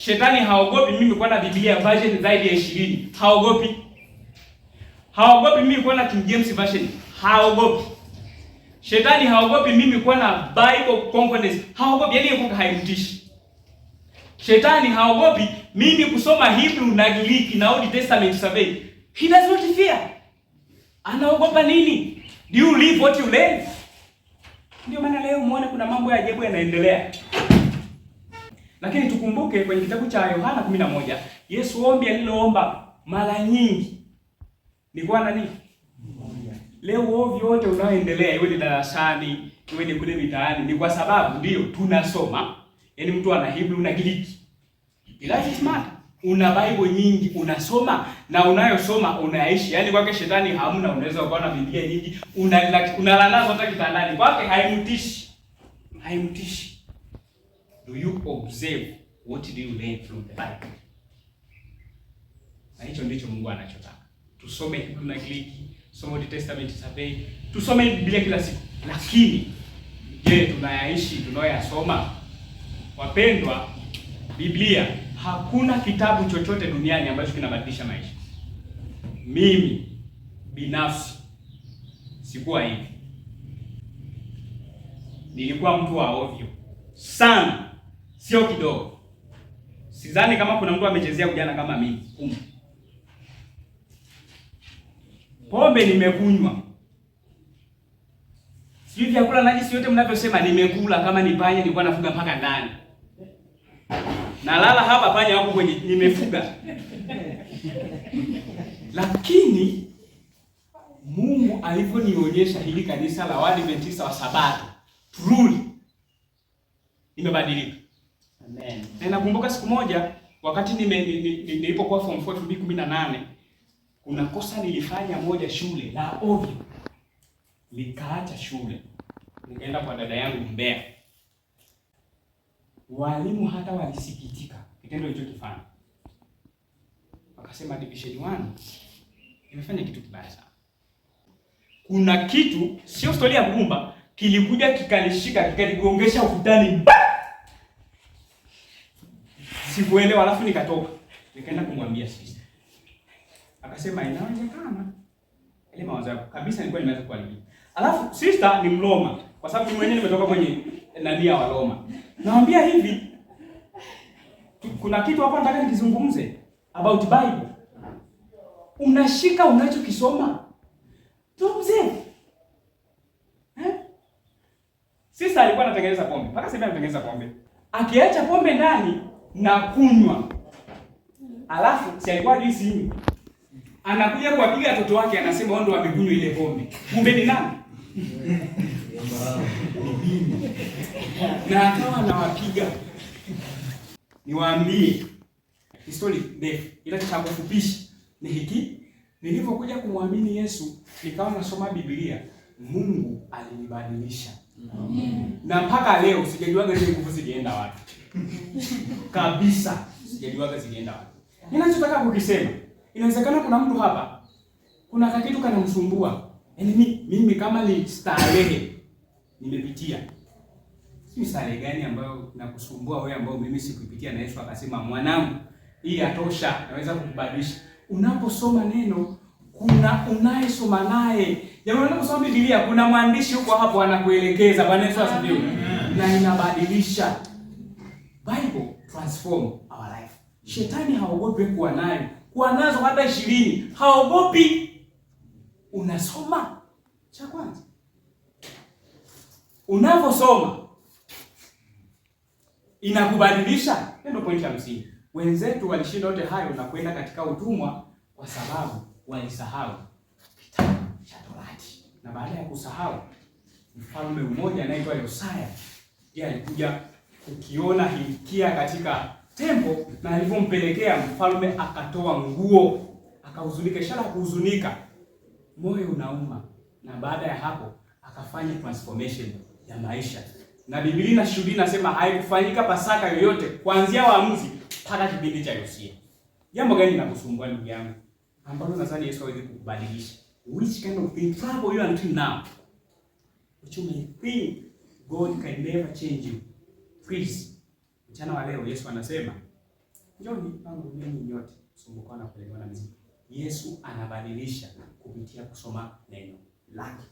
Shetani haogopi mimi kuwa na Biblia version zaidi ya 20. Haogopi. Haogopi mimi kuwa na King James version. Haogopi. Shetani haogopi mimi kuwa na Bible concordance. Haogopi, yaani yuko haimtishi. Shetani haogopi mimi kusoma Hebrew na Greek na Old Testament survey. He does not fear. Anaogopa nini? Do you live what you learn? Ndio maana leo muone kuna mambo ya ajabu yanaendelea. Lakini tukumbuke kwenye kitabu cha Yohana 11, Yesu ombi aliloomba mara nyingi ni kwa nani? Leo ovyo wote unaoendelea, iwe ni darasani, iwe ni kule mitaani, ni kwa sababu ndio tunasoma. Yaani mtu ana Hebrew na Greek. It doesn't matter. Una Bible nyingi unasoma na unayosoma unaishi. Yaani kwake shetani hamna, unaweza ukawa na Biblia nyingi, unalala nazo hata kitandani. Kwake haimtishi. Haimtishi. Do you observe what do you learn from the Bible? Na hicho ndicho Mungu anachotaka. Tusome Hebrew na Greek, tusome Old Testament survey, tusome Biblia kila siku. Lakini je, tunayaishi tunayoyasoma? Wapendwa, Biblia, hakuna kitabu chochote duniani ambacho kinabadilisha maisha. Mimi binafsi sikuwa hivi. Nilikuwa mtu wa ovyo sana, sio kidogo. Sidhani kama kuna mtu amechezea ujana kama mimi. Pombe nimekunywa. Sijui vyakula najisi yote mnavyosema nimekula, kama ni panya nilikuwa nafuga mpaka ndani. Nalala hapa panya wako kwenye nimefuga. Lakini Mungu alivyonionyesha hili kanisa la Waadventista wa Sabato, truly nimebadilika. Amen. Na nakumbuka siku moja wakati nilipokuwa form 4 2018, kuna kosa nilifanya moja shule la ovyo. Nikaacha shule. Nikaenda kwa dada yangu Mbeya. Walimu hata walisikitika kitendo hicho kifanya. Wakasema division 1 imefanya kitu kibaya sana. Kuna kitu sio story ya kumba kilikuja kikanishika kikanigongesha ukutani. Sikuelewa, alafu nikatoka. Nikaenda kumwambia sister. Akasema inawezekana. Ile mawazo yako kabisa nilikuwa nimeanza kuharibia. Alafu sister ni Mroma, kwa sababu mimi mwenyewe nimetoka kwenye nania wa Roma. Naambia hivi, kuna kitu hapa nataka nikizungumze about Bible. Unashika unachokisoma. Tumze. Sister alikuwa anatengeneza pombe. Mpaka sasa anatengeneza pombe. Akiacha pombe ndani na kunywa. Alafu si alikuwa juice hii. Anakuja kuwapiga watoto wake, anasema wao ndio wamekunywa ile pombe. Kumbe ni nani? Na akawa anawapiga. Niwaambie history ndefu, ila nitakufupisha. Ni hiki, nilipokuja kumwamini Yesu, nikawa nasoma Biblia, Mungu alinibadilisha. Na mpaka leo sijajuaga zile nguvu zilienda wapi. Kabisa sijajuaga zilienda wapi. Ninachotaka kukisema, inawezekana kuna mtu hapa, kuna kitu kanamsumbua. Yaani mimi kama ni starehe nimepitia. Si starehe gani ambayo inakusumbua wewe, ambayo mimi sikupitia na Yesu akasema mwanangu, hii yatosha, naweza kukubadilisha. Unaposoma neno, kuna unayesoma naye. Jamani, unaposoma Biblia kuna mwandishi huko hapo anakuelekeza. Bwana Yesu asifiwe. Na inabadilisha. Bible transform our life. Shetani haogopi kuwa nayo. Kuwa nazo hata 20, haogopi. Unasoma. Cha kwanza, unaposoma inakubadilisha. Ndio point ya msingi. Wenzetu walishinda yote hayo na kwenda katika utumwa kwa sababu walisahau kitabu cha Torati. Na baada ya kusahau, mfalme mmoja anaitwa Yosia, yeye alikuja kukiona Hilkia katika tempo, na alivyompelekea mfalme akatoa nguo, akahuzunika. Ishara kuhuzunika, moyo unauma. Na baada ya hapo akafanya transformation ya maisha. Na Biblia inashuhudia, inasema haikufanyika Pasaka yoyote kuanzia Waamuzi mpaka kipindi cha Yosia. Jambo gani linakusumbua ndugu yangu, ambalo nadhani Yesu hawezi kukubadilisha? Which kind of thing trouble you until now? Which you may think God can never change you. Please, mchana wa leo Yesu anasema Njoni pangu ninyi nyote msumbukao na kulemewa na mizigo. Yesu anabadilisha kupitia kusoma neno lake.